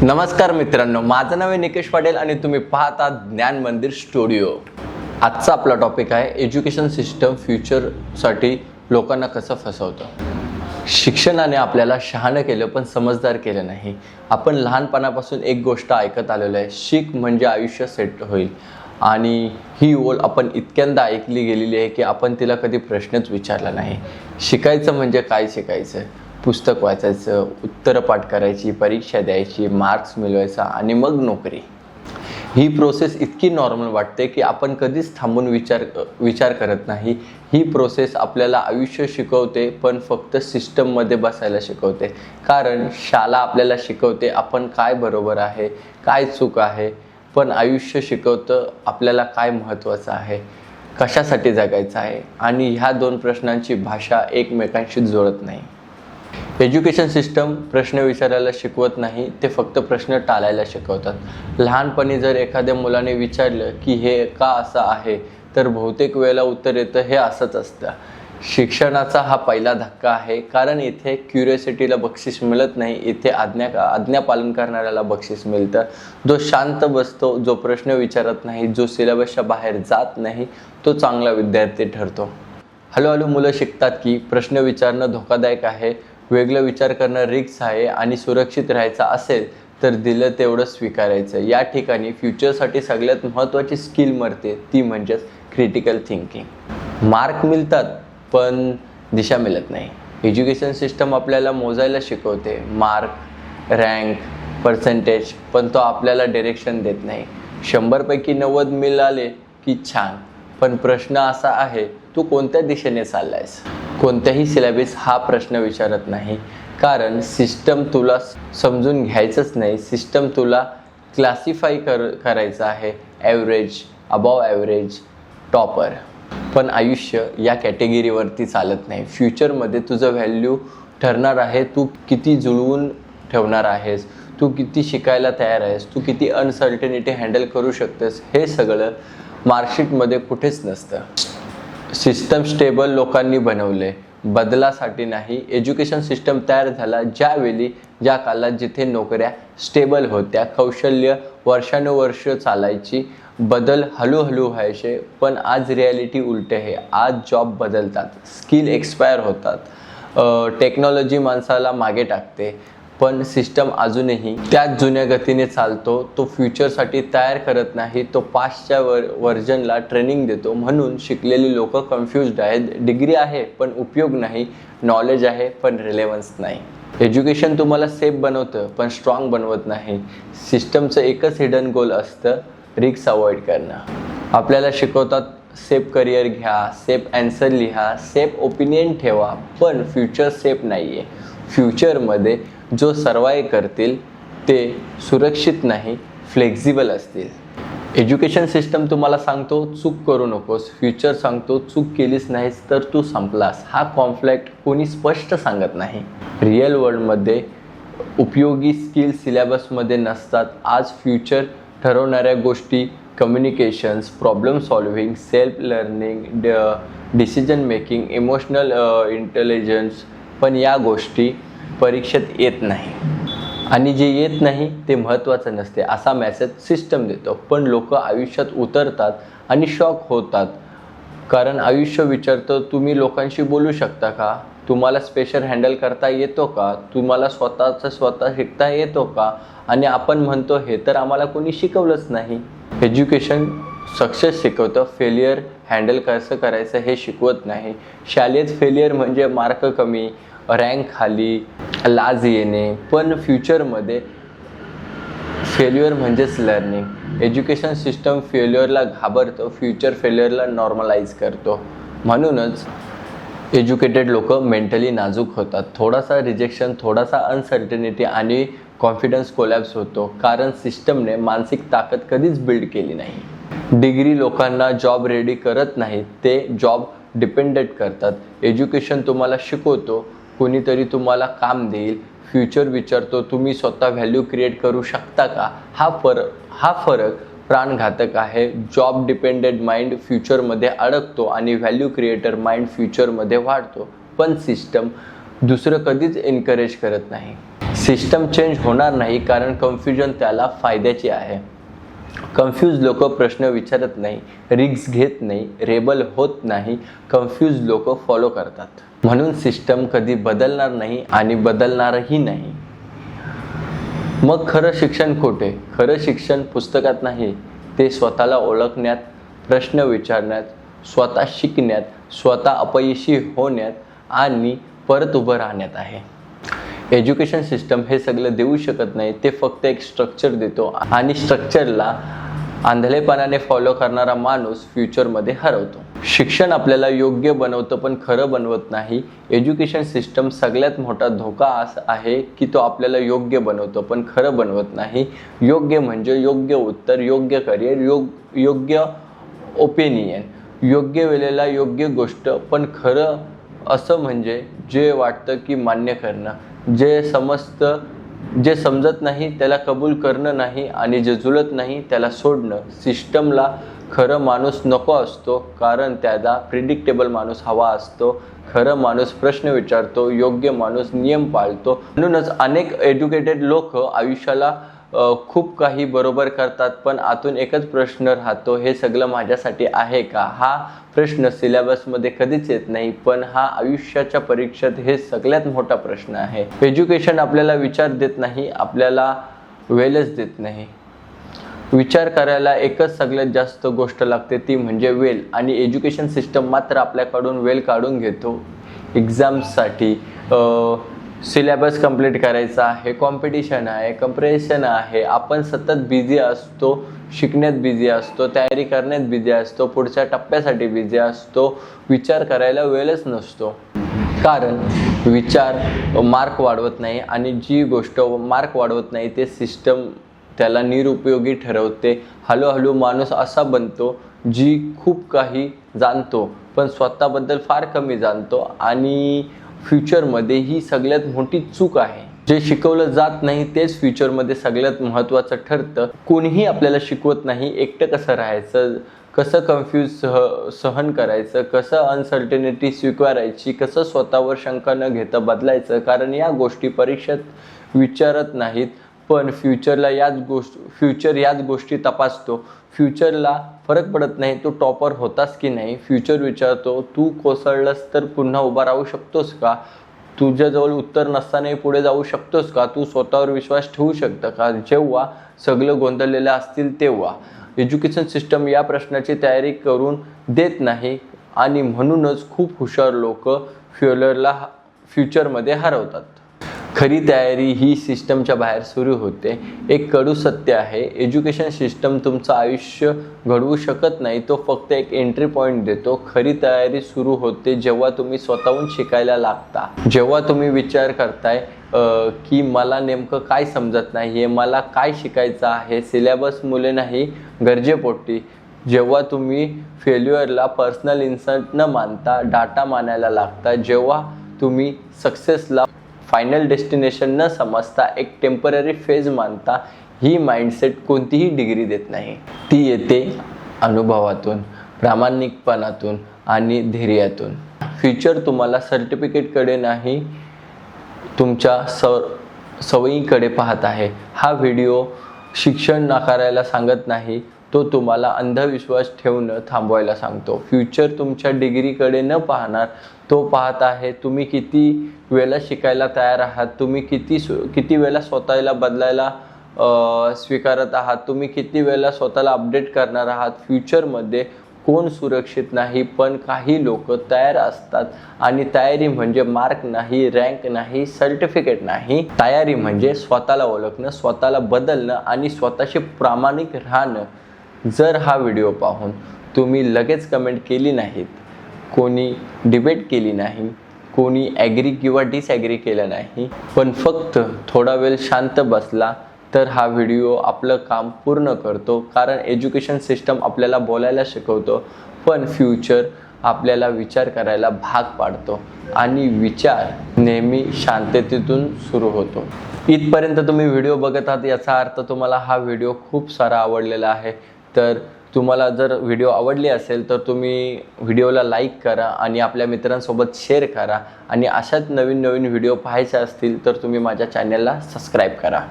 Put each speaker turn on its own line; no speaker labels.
नमस्कार मित्रांनो, माझं नाव आहे निकेश पाटील आणि तुम्ही पाहता ज्ञान मंदिर स्टुडिओ। आजचा आपला टॉपिक आहे एज्युकेशन सिस्टम फ्युचरसाठी लोकांना कसं फसवतं। शिक्षणाने आपल्याला शहाणं केलं पण समजदार केलं नाही। आपण लहानपणापासून एक गोष्ट ऐकत आलेलो आहे, शिक म्हणजे आयुष्य सेट होईल। आणि ही ओळ आपण इतक्यांदा ऐकली गेलेली आहे की आपण तिला कधी प्रश्नच विचारला नाही। शिकायचं म्हणजे काय शिकायचं? पुस्तक वाचायचं, उत्तरं पाठ करायची, परीक्षा द्यायची, मार्क्स मिळवायचा आणि मग नोकरी। ही प्रोसेस इतकी नॉर्मल वाटते की आपण कधीच थांबून विचार करत नाही। ही प्रोसेस आपल्याला आयुष्य शिकवते पण फक्त सिस्टममध्ये बसायला शिकवते। कारण शाळा आपल्याला शिकवते आपण काय बरोबर आहे, काय चूक आहे, पण आयुष्य शिकवतं आपल्याला काय महत्त्वाचं आहे, कशासाठी जगायचं आहे। आणि ह्या दोन प्रश्नांची भाषा एकमेकांशी जुळत नाही। एज्युकेशन सिस्टम प्रश्न विचारायला शिकवत नाही, ते फक्त प्रश्न टाळायला शिकवतात। लहानपणी जर एखाद्या मुलाने विचारलं की हे का असं आहे, तर बहुतेक वेळेला उत्तर येतं हे असंच असतं। शिक्षणाचा हा पहिला धक्का आहे, कारण इथे क्युरिओसिटीला बक्षीस मिळत नाही, इथे आज्ञा पालन करणाऱ्याला बक्षीस मिळतं। जो शांत बसतो, जो प्रश्न विचारत नाही, जो सिलेबसच्या बाहेर जात नाही, तो चांगला विद्यार्थी ठरतो। हळूहळू मुलं शिकतात की प्रश्न विचारणं धोकादायक आहे, वेगळं विचार करणं रिस्क आहे आणि सुरक्षित राहायचं असेल तर दिलं तेवढं स्वीकारायचं। या ठिकाणी फ्युचरसाठी सगळ्यात महत्त्वाची स्किल मरते, ती म्हणजेच क्रिटिकल थिंकिंग। मार्क मिळतात पण दिशा मिळत नाही। एज्युकेशन सिस्टम आपल्याला मोजायला शिकवते, मार्क, रँक, पर्सेंटेज, पण तो आपल्याला डिरेक्शन देत नाही। 100 पैकी 90 मिळाले की छान, पण प्रश्न असा आहे तू कोणत्या दिशेने चाललायस? कोणत्याही सिलेबस हा प्रश्न विचारत नाही, कारण सिस्टम तुला समजून घ्यायचंच नाही, सिस्टम तुला क्लासिफाय करायचं आहे, ॲव्हरेज, अबव ॲव्हरेज, टॉपर। पण आयुष्य या कॅटेगरीवरती चालत नाही। फ्युचरमध्ये तुझं व्हॅल्यू ठरणार आहे तू किती जुळवून ठेवणार आहेस, तू किती शिकायला तयार आहेस, तू किती अनसर्टनिटी हँडल करू शकतेस। हे सगळं मार्कशीटमध्ये कुठेच नसतं। सिस्टम स्टेबल लोकांनी बनवले, बदलासाठी नाही। एज्युकेशन सिस्टम तयार झाला ज्या काळात जिथे नोकऱ्या स्टेबल होत्या, कौशल्य वर्षानुवर्ष चालायची, बदल हळूहळू व्हायचे। पण आज रिॲलिटी उलटे आहे। आज जॉब बदलतात, स्किल एक्सपायर होतात, टेक्नॉलॉजी माणसाला मागे टाकते, पण सिस्टम अजूनही त्याच जुन्या गतीने चालतो। तो फ्युचरसाठी तयार करत नाही, तो पास्टच्या व्हर्जनला ट्रेनिंग देतो। म्हणून शिकलेली लोकं कन्फ्युज्ड आहेत। डिग्री आहे पण उपयोग नाही, नॉलेज आहे पण रिलेव्हन्स नाही। एज्युकेशन तुम्हाला सेफ बनवतं पण स्ट्रॉंग बनवत नाही। सिस्टमचं एकच हिडन गोल असतं, रिस्क अवॉइड करणं। आपल्याला शिकवतात सेफ करिअर घ्या, सेफ ॲन्सर लिहा, सेफ ओपिनियन ठेवा, पण फ्युचर सेफ नाही आहे। फ्युचरमध्ये जो सर्वाइव्ह करतील ते सुरक्षित नाही, फ्लेक्झिबल असतील। एज्युकेशन सिस्टम तुम्हाला सांगतो चूक करू नकोस, फ्युचर सांगतो चूक केलीस नाहीस तर तू संपलास। हा कॉन्फ्लिक्ट कोणी स्पष्ट सांगत नाही। रिअल वर्ल्डमध्ये उपयोगी स्किल सिलेबसमध्ये नसतात। आज फ्युचर ठरवणाऱ्या गोष्टी communications, problem solving, self learning, decision making, emotional intelligence, पण या गोष्टी परीक्षेत येत नाही। आणि जे येत नाही ते महत्त्वाचं नसते असा मेसेज सिस्टम देतो। पण लोक आयुष्यात उतरतात आणि शॉक होतात, कारण आयुष्य विचारतं तुम्ही लोकांशी बोलू शकता का? तुम्हाला प्रेशर हँडल करता येतो का? तुम्हाला स्वतः शिकता येतो का? आणि आपण म्हणतो हे तर आम्हाला कोणी शिकवलंच नाही। एज्युकेशन सक्सेस शिकवतं, फेलियर हँडल कसं करायचं हे शिकवत नाही। शाळेत फेलियर म्हणजे मार्क कमी, रँक खाली, लाज येणे, पण फ्युचरमध्ये फेल्युअर म्हणजेच लर्निंग। एज्युकेशन सिस्टम फेल्युअरला घाबरतो, फ्युचर फेल्युअरला नॉर्मलाइज करतो। म्हणूनच एज्युकेटेड लोक मेंटली नाजूक होतात। थोडासा रिजेक्शन, थोडासा अनसर्टनिटी आणि कॉन्फिडन्स कोलॅप्स होतो, कारण सिस्टमने मानसिक ताकद कधीच बिल्ड केली नाही। डिग्री लोकांना जॉब रेडी करत नाहीत, ते जॉब डिपेंडेंट करतात। एज्युकेशन तुम्हाला शिकवतो कोणीतरी तुम्हाला काम देईल, फ्युचर विचारतो तुम्ही स्वतः व्हॅल्यू क्रिएट करू शकता का? हा फरक प्राणघातक आहे। जॉब डिपेंडेंट माइंड फ्युचरमध्ये अडकतो आणि व्हॅल्यू क्रिएटर माइंड फ्युचरमध्ये वाढतो, पण सिस्टम दुसरं कधीच एनकरेज करत नाही। सिस्टम चेंज होणार नाही कारण कन्फ्युजन त्याला फायद्याची आहे. कन्फ्यूज लोक प्रश्न विचारत नाही, रिस्क घेत नाही, रेबल होत नाही. कन्फ्यूज लोक फॉलो करतात. म्हणून सिस्टम कधी बदलणार नाही आणि बदलणारही नाही. मग खरं शिक्षण कुठे? खरं शिक्षण पुस्तकात नाही, ते स्वतःला ओळखण्यात, प्रश्न विचारण्यात, स्वतः शिकण्यात, स्वतः अपयशी होण्यात आणि परत उभं राहण्यात आहे. एज्युकेशन सिस्टम हे सगळं देऊ शकत नाही. ते फक्त एक स्ट्रक्चर देतो आणि स्ट्रक्चरला आंधळेपणाने फॉलो करणारा माणूस फ्युचरमध्ये हरवतो. शिक्षण आपल्याला योग्य बनवतं पण खरं बनवत नाही. एज्युकेशन सिस्टम सगळ्यात मोठा धोका असा आहे की तो आपल्याला योग्य बनवतो पण खरं बनवत नाही. योग्य म्हणजे योग्य उत्तर, योग्य करिअर, योग्य ओपिनियन, योग्य वेळेला योग्य गोष्ट. पण खरं असं म्हणजे जे वाटतं की मान्य करणं, जे समजत नाही त्याला कबूल करणं नाही आणि जे जुळत नाही त्याला सोडणं. सिस्टमला खरं माणूस नको असतो कारण त्याला प्रिडिक्टेबल माणूस हवा असतो. खरं माणूस प्रश्न विचारतो, योग्य माणूस नियम पाळतो. म्हणूनच अनेक एज्युकेटेड लोक आयुष्याला खूप काही बरोबर करतात पण आतून एकच प्रश्न राहतो, हे सगळं माझ्यासाठी आहे का? हा प्रश्न सिलेबसमध्ये कधीच येत नाही पण हा आयुष्याच्या परीक्षेत हे सगळ्यात मोठा प्रश्न आहे. एज्युकेशन आपल्याला विचार देत नाही, आपल्याला वेळच देत नाही. विचार करायला एकच सगळ्यात जास्त गोष्ट लागते, ती म्हणजे वेळ. आणि एज्युकेशन सिस्टम मात्र आपल्याकडून वेळ काढून घेतो. एक्झाम्ससाठी सिलेबस कंप्लीट करायचा आहे, कॉम्पिटिशन आहे, कंपॅरिझन आहे. आपण सतत बिझी असतो, शिकण्यात बिझी असतो, तयारी करण्यात बिझी असतो, पुढच्या टप्प्यासाठी बिझी असतो. विचार करायला वेळच नसतो कारण विचार मार्क वाढवत नाही आणि जी गोष्ट मार्क वाढवत नाही ते सिस्टम त्याला निरुपयोगी ठरवते. हळूहळू माणूस असा बनतो जी खूप काही जाणतो पण स्वतःबद्दल फार कमी जाणतो आणि फ्युचरमध्ये ही सगळ्यात मोठी चूक आहे. जे शिकवलं जात नाही तेच फ्युचरमध्ये सगळ्यात महत्त्वाचं ठरतं. कोणीही आपल्याला शिकवत नाही एकटं कसं राहायचं, कसं कन्फ्यूज सहन करायचं, कसं अनसर्टनिटी स्वीकारायची, कसं स्वतःवर शंका न घेता बदलायचं. कारण या गोष्टी परीक्षेत विचारत नाहीत पण फ्युचर याच गोष्टी तपासतो. फ्युचरला फरक पडत नाही तू टॉपर होतास की नाही. फ्युचर विचारतो तू कोसळलास तर पुन्हा उभा राहू शकतोस का? तुझ्याजवळ उत्तर नसतानाही पुढे जाऊ शकतोस का? तू स्वतःवर विश्वास ठेवू शकतं का जेव्हा सगळं गोंधळलेलं असतील तेव्हा? एज्युकेशन सिस्टम या प्रश्नाची तयारी करून देत नाही आणि म्हणूनच खूप हुशार लोक फ्युचरमध्ये हरवतात. खरी तयारी ही सिस्टमच्या बाहेर सुरू होते. एक कडू सत्य आहे, एज्युकेशन सिस्टम तुमचं आयुष्य घडवू शकत नाही, तो फक्त एक एंट्री पॉईंट देतो. खरी तयारी सुरू होते जेव्हा तुम्ही स्वतःहून शिकायला लागता, जेव्हा तुम्ही विचार करताय की मला नेमकं काय समजत नाही आहे, मला काय शिकायचं आहे, सिलेबस मुले नाही गरजेपोटी. जेव्हा तुम्ही फेल्युअरला पर्सनल इन्सल्ट न मानता डाटा मानायला लागता, जेव्हा तुम्ही सक्सेसला फायनल डेस्टिनेशन न समजता एक टेम्पररी फेज मानता. ही माइंडसेट कोणतीही डिग्री देत नाही. ती येते अनुभवातून, प्रामाणिकपणातून आणि धैर्यातून. फ्युचर तुम्हाला सर्टिफिकेटकडे नाही तुमच्या सवयीकडे पाहत आहे. हा व्हिडिओ शिक्षण नाकारायला सांगत नाही, तो तुम्हाला अंधविश्वास ठेवणं थांबवायला सांगतो. फ्युचर तुमच्या डिग्रीकडे न पाहणार, तो पाहत आहे तुम्ही किती वेळा शिकायला तयार आहात, तुम्ही किती वेळा स्वतःला बदलायला स्वीकारत आहात, तुम्ही किती वेळा स्वतःला अपडेट करणार आहात. फ्युचरमध्ये कोण सुरक्षित नाही पण काही लोक तयार असतात. आणि तयारी म्हणजे मार्क नाही, रँक नाही, सर्टिफिकेट नाही. तयारी म्हणजे स्वतःला ओळखणं, स्वतःला बदलणं आणि स्वतःशी प्रामाणिक राहणं. जर हा व्हिडिओ पाहून तुम्ही लगेच कमेंट केली नाहीत, कोणी डिबेट केली नाही, कोणी ॲग्री किंवा डिसॲग्री केलं नाही, पण फक्त थोडा वेळ शांत बसला तर हा व्हिडिओ आपलं काम पूर्ण करतो. कारण एज्युकेशन सिस्टम आपल्याला बोलायला शिकवतो पण फ्युचर आपल्याला विचार करायला भाग पाडतो आणि विचार नेहमी शांततेतून सुरू होतो. इथपर्यंत तुम्ही व्हिडिओ बघत आहात याचा अर्थ तुम्हाला हा व्हिडिओ खूप सारा आवडलेला आहे. तर तुम्हाला जर व्हिडिओ आवडली असेल तर तुम्ही व्हिडिओला लाईक करा आणि आपल्या मित्रांसोबत शेअर करा आणि अशाच नवीन नवीन व्हिडिओ पाहायचे असतील तर तुम्ही माझ्या चॅनलला सबस्क्राईब करा.